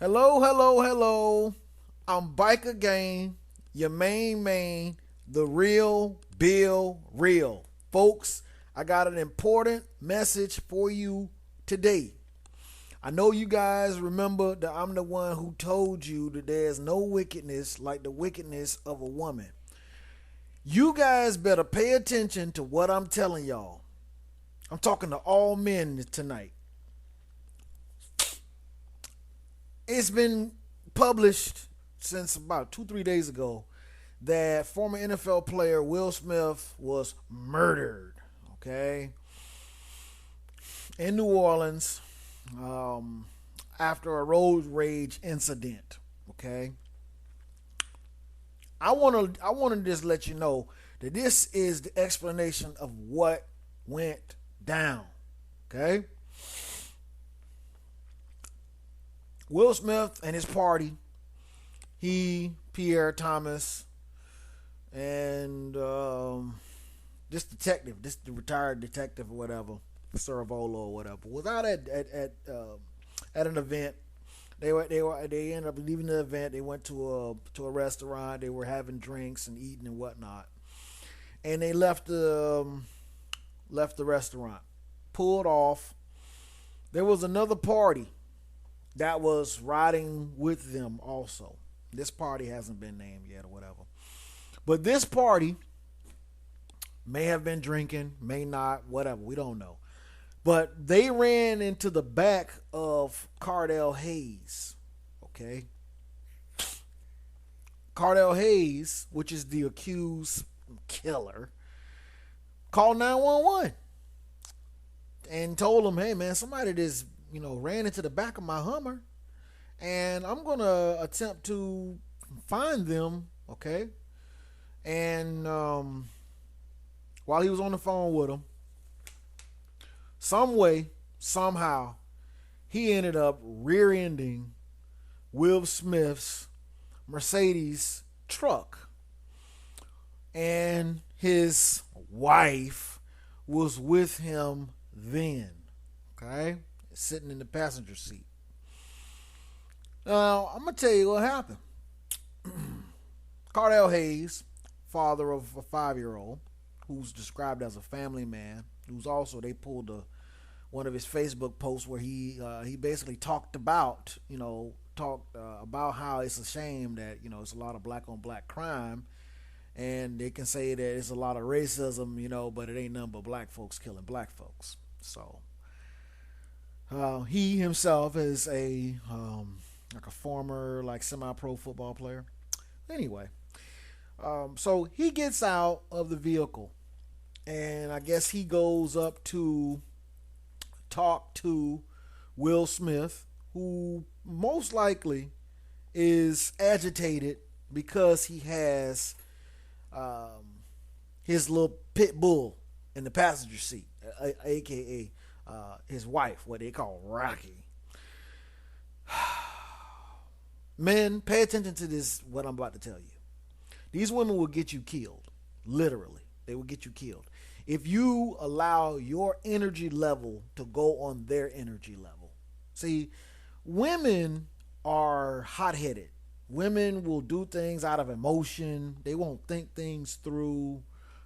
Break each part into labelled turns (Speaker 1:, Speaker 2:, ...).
Speaker 1: Hello, hello, hello. I'm Biker Gang, your main, the real Bill Real. Folks, I got an important message for you today. I know you guys remember that I'm the one who told you that there's no wickedness like the wickedness of a woman. You guys better pay attention to what I'm telling y'all. I'm talking to all men tonight. It's been published since about 2, 3 days ago that former NFL player Will Smith was murdered. Okay, in New Orleans, um, after a road rage incident. Okay, I want to just let you know that this is the explanation of what went down. Okay, Will Smith and his party, he, Pierre Thomas, and this detective, this the retired detective or whatever, Ceravola or whatever, was out at an event. They ended up leaving the event. They went to a restaurant. They were having drinks and eating and whatnot, and they left the restaurant, pulled off. There was another party that was riding with them also. This party hasn't been named yet or whatever. But this party may have been drinking, may not, whatever. We don't know. But they ran into the back of Cardell Hayes. Okay. Cardell Hayes, which is the accused killer, called 911 and told him, hey man, somebody just, ran into the back of my Hummer and I'm gonna attempt to find them, okay? And while he was on the phone with him, some way, somehow, he ended up rear-ending Will Smith's Mercedes truck, and his wife was with him then, okay, sitting in the passenger seat. Now I'm gonna tell you what happened. Cardell Hayes, father of a 5-year-old, who's described as a family man, who's also they pulled one of his Facebook posts where he basically talked about how it's a shame that it's a lot of black on black crime, and they can say that it's a lot of racism, but it ain't nothing but black folks killing black folks. So he himself is a like a former like semi-pro football player. Anyway, so he gets out of the vehicle, and I guess he goes up to talk to Will Smith, who most likely is agitated because he has his little pit bull in the passenger seat, aka his wife, what they call Rocky. Men, pay attention to this, what I'm about to tell you. These women will get you killed. Literally. They will get you killed. If you allow your energy level to go on their energy level. See, women are hot headed. Women will do things out of emotion. They won't think things through.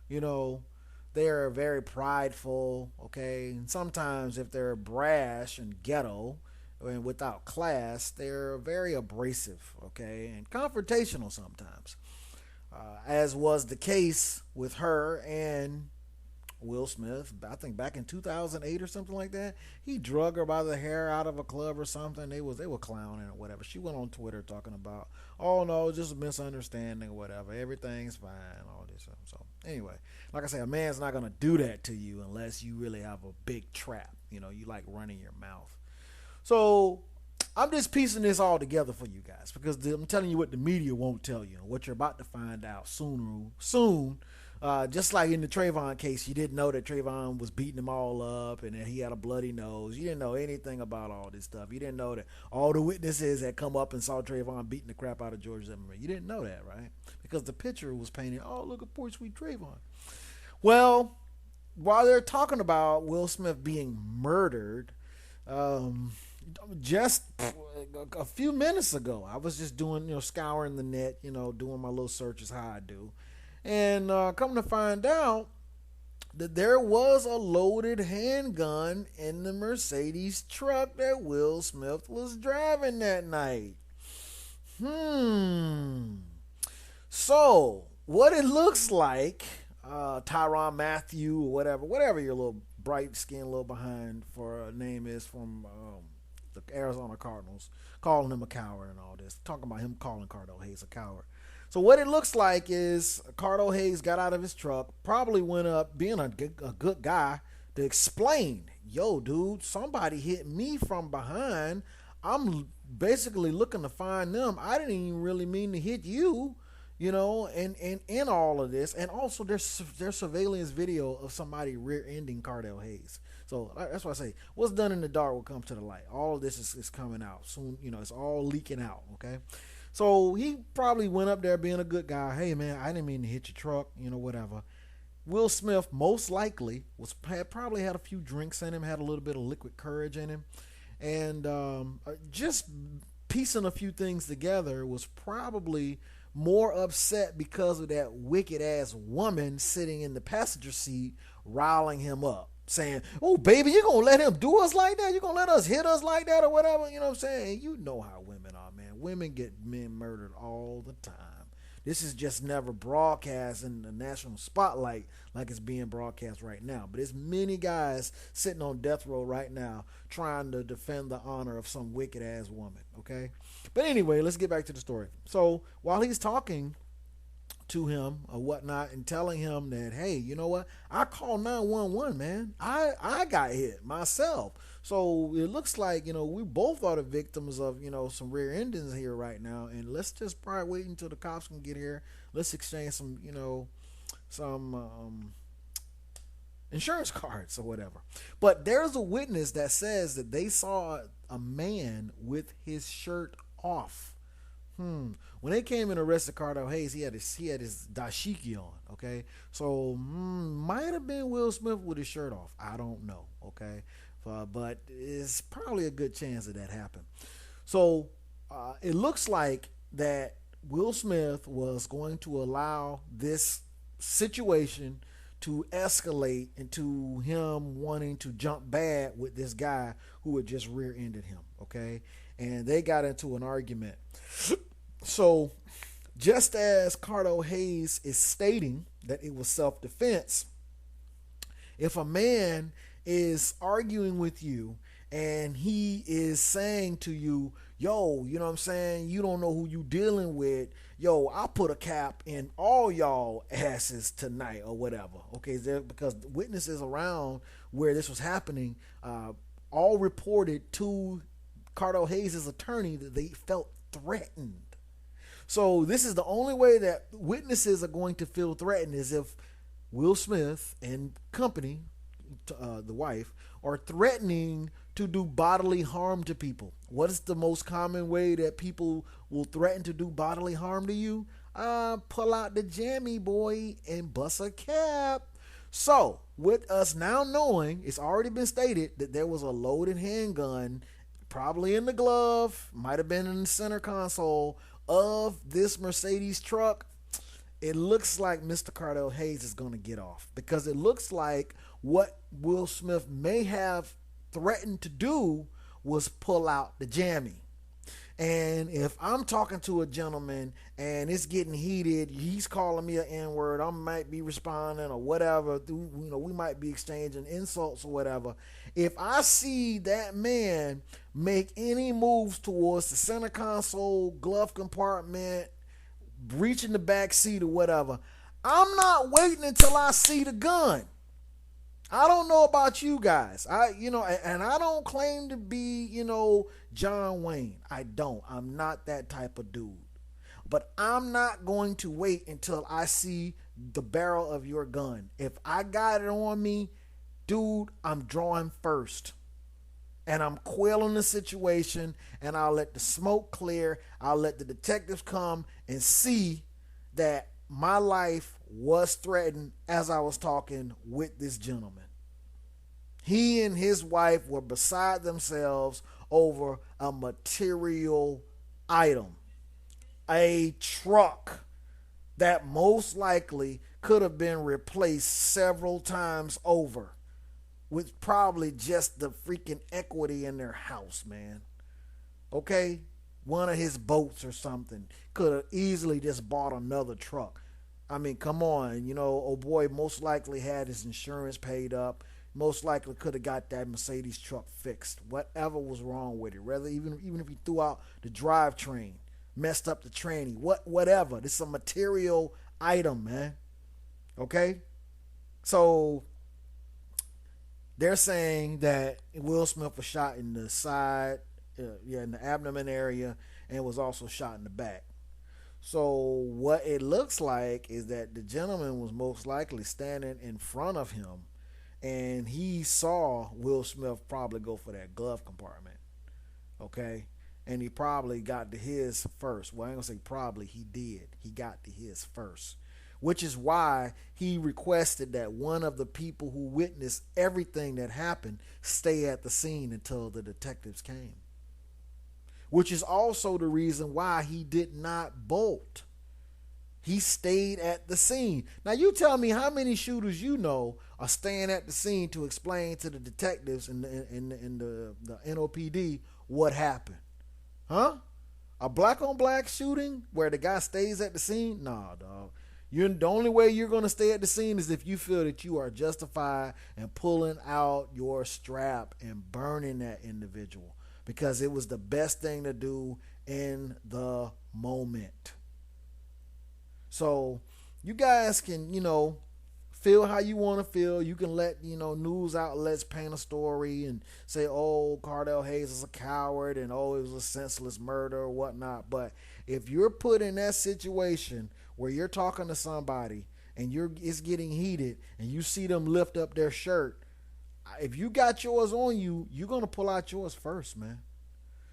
Speaker 1: You know, they are very prideful. Okay. And sometimes if they're brash and ghetto and without class, they're very abrasive. Okay. And confrontational sometimes. As was the case with her and Will Smith. I think back in 2008 or something like that, he drug her by the hair out of a club or something. They were clowning or whatever. She went on Twitter talking about, oh no, just a misunderstanding or whatever. Everything's fine, all this stuff. So anyway, like I say, a man's not gonna do that to you unless you really have a big trap. You like running your mouth. So I'm just piecing this all together for you guys because I'm telling you what the media won't tell you, what you're about to find out soon. Just like in the Trayvon case, you didn't know that Trayvon was beating them all up and that he had a bloody nose. You didn't know anything about all this stuff. You didn't know that all the witnesses had come up and saw Trayvon beating the crap out of George Zimmerman. You didn't know that, right? Because the picture was painted, oh, look at poor sweet Trayvon. Well, while they're talking about Will Smith being murdered, just a few minutes ago. I was just doing, scouring the net, doing my little searches, how I do. And come to find out that there was a loaded handgun in the Mercedes truck that Will Smith was driving that night. So, what it looks like, Tyrann Mathieu or whatever your little bright skinned little behind for a name is from the Arizona Cardinals, calling him a coward and all this, talking about him calling Cardo Hayes a coward. So what it looks like is Cardo Hayes got out of his truck, probably went up, being a good guy, to explain, yo, dude, somebody hit me from behind. I'm basically looking to find them. I didn't even really mean to hit you, and in all of this. And also there's surveillance video of somebody rear-ending Cardo Hayes. So that's why I say what's done in the dark will come to the light. All of this is coming out soon. It's all leaking out, okay? So he probably went up there being a good guy. Hey, man, I didn't mean to hit your truck, whatever. Will Smith most likely probably had a few drinks in him, had a little bit of liquid courage in him. And just piecing a few things together, was probably more upset because of that wicked-ass woman sitting in the passenger seat riling him up, saying, oh, baby, you going to let him do us like that? You going to let us hit us like that or whatever? You know what I'm saying? You know how women are, man. Women get men murdered all the time. This is just never broadcast in the national spotlight like it's being broadcast right now. But there's many guys sitting on death row right now trying to defend the honor of some wicked-ass woman, okay? But anyway, let's get back to the story. So while he's talking to him or whatnot and telling him that, hey, you know what? I called 911, man. I got hit myself. So it looks like, we both are the victims of, some rear endings here right now. And let's just probably wait until the cops can get here. Let's exchange some, some insurance cards or whatever. But there's a witness that says that they saw a man with his shirt off. When they came and arrested Cardo Hayes, he had his dashiki on, okay? So, might have been Will Smith with his shirt off. I don't know, okay? But it's probably a good chance that happened. So, it looks like that Will Smith was going to allow this situation to escalate into him wanting to jump bad with this guy who had just rear-ended him, okay? And they got into an argument. So, just as Cardo Hayes is stating that it was self-defense, if a man is arguing with you and he is saying to you, yo, you know what I'm saying, you don't know who you dealing with, yo, I'll put a cap in all y'all asses tonight or whatever, okay? Because witnesses around where this was happening all reported to Cardo Hayes' attorney that they felt threatened. So this is the only way that witnesses are going to feel threatened, is if Will Smith and company, the wife, are threatening to do bodily harm to people. What is the most common way that people will threaten to do bodily harm to you? Pull out the jammy, boy, and bust a cap. So with us now knowing, it's already been stated that there was a loaded handgun, probably in the glove, might have been in the center console of this Mercedes truck. It looks like Mr. Cardo Hayes is going to get off, because it looks like what Will Smith may have threatened to do was pull out the jammy. And if I'm talking to a gentleman and it's getting heated, he's calling me an N-word, I might be responding or whatever, we might be exchanging insults or whatever. If I see that man make any moves towards the center console, glove compartment, reaching the back seat or whatever, I'm not waiting until I see the gun. I don't know about you guys. And I don't claim to be, John Wayne. I don't. I'm not that type of dude. But I'm not going to wait until I see the barrel of your gun. If I got it on me, dude, I'm drawing first. And I'm quelling the situation, and I'll let the smoke clear. I'll let the detectives come and see that my life was threatened as I was talking with this gentleman. He and his wife were beside themselves over a material item, a truck that most likely could have been replaced several times over with probably just the freaking equity in their house, man. Okay? One of his boats or something could have easily just bought another truck. I mean, come on. You know, oh boy, most likely had his insurance paid up. Most likely could have got that Mercedes truck fixed. Whatever was wrong with it. Rather, even if he threw out the drivetrain, messed up the tranny, whatever. This is a material item, man. Okay? So they're saying that Will Smith was shot in the side, in the abdomen area, and was also shot in the back. So what it looks like is that the gentleman was most likely standing in front of him, and he saw Will Smith probably go for that glove compartment. Okay? And he probably got to his first. Well, I ain't gonna say probably, he did. He got to his first. Which is why he requested that one of the people who witnessed everything that happened stay at the scene until the detectives came. Which is also the reason why he did not bolt. He stayed at the scene. Now you tell me how many shooters you know are staying at the scene to explain to the detectives and the NOPD what happened. Huh? A black on black shooting where the guy stays at the scene? Nah, dog. The only way you're going to stay at the scene is if you feel that you are justified in pulling out your strap and burning that individual, because it was the best thing to do in the moment. So you guys can, feel how you want to feel. You can let, news outlets paint a story and say, oh, Cardell Hayes is a coward and, oh, it was a senseless murder or whatnot. But if you're put in that situation where you're talking to somebody and it's getting heated and you see them lift up their shirt, if you got yours on you, you're going to pull out yours first, man.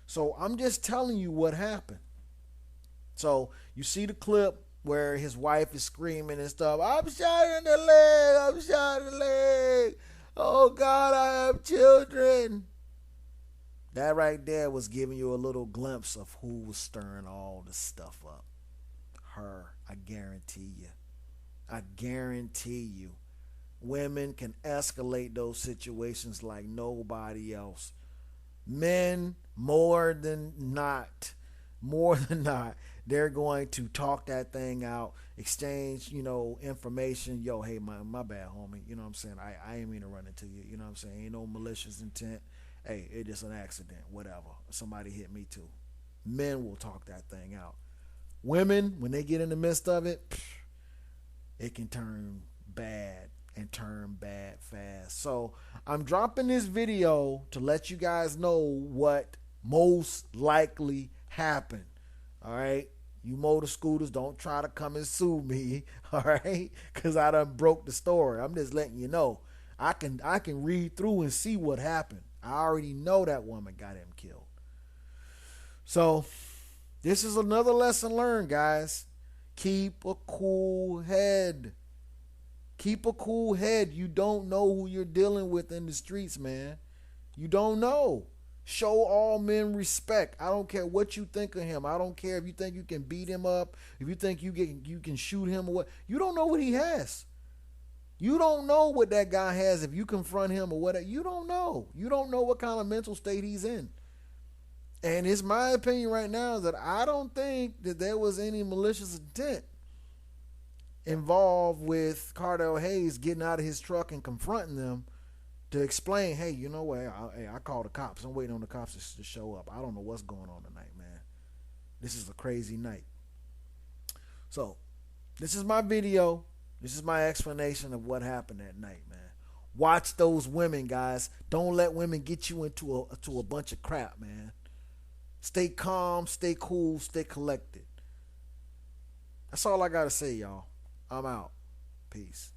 Speaker 1: So I'm just telling you what happened. So you see the clip where his wife is screaming and stuff. I'm shot in the leg. I'm shot in the leg. Oh, God, I have children. That right there was giving you a little glimpse of who was stirring all this stuff up. Her, I guarantee you. I guarantee you. Women can escalate those situations like nobody else. Men, more than not, they're going to talk that thing out, exchange, information. Yo, hey, my bad, homie. You know what I'm saying? I ain't mean to run into you. You know what I'm saying? Ain't no malicious intent. Hey, it's just an accident. Whatever. Somebody hit me too. Men will talk that thing out. Women, when they get in the midst of it, it can turn bad and turn bad fast. So I'm dropping this video to let you guys know what most likely happened. All right, you motor scooters, don't try to come and sue me. All right, because I done broke the story. I'm just letting you know. I can read through and see what happened. I already know that woman got him killed. So this is another lesson learned, guys. Keep a cool head. Keep a cool head. You don't know who you're dealing with in the streets, man. You don't know. Show all men respect. I don't care what you think of him. I don't care if you think you can beat him up, if you think you can shoot him or what. You don't know what he has. You don't know what that guy has if you confront him or whatever. You don't know. You don't know what kind of mental state he's in. And it's my opinion right now that I don't think that there was any malicious intent involved with Cardell Hayes getting out of his truck and confronting them to explain, hey, you know what? I called the cops. I'm waiting on the cops to show up. I don't know what's going on tonight, man. This is a crazy night. So, this is my video. This is my explanation of what happened that night, man. Watch those women, guys. Don't let women get you into a bunch of crap, man. Stay calm, stay cool, stay collected. That's all I got to say, y'all. I'm out. Peace.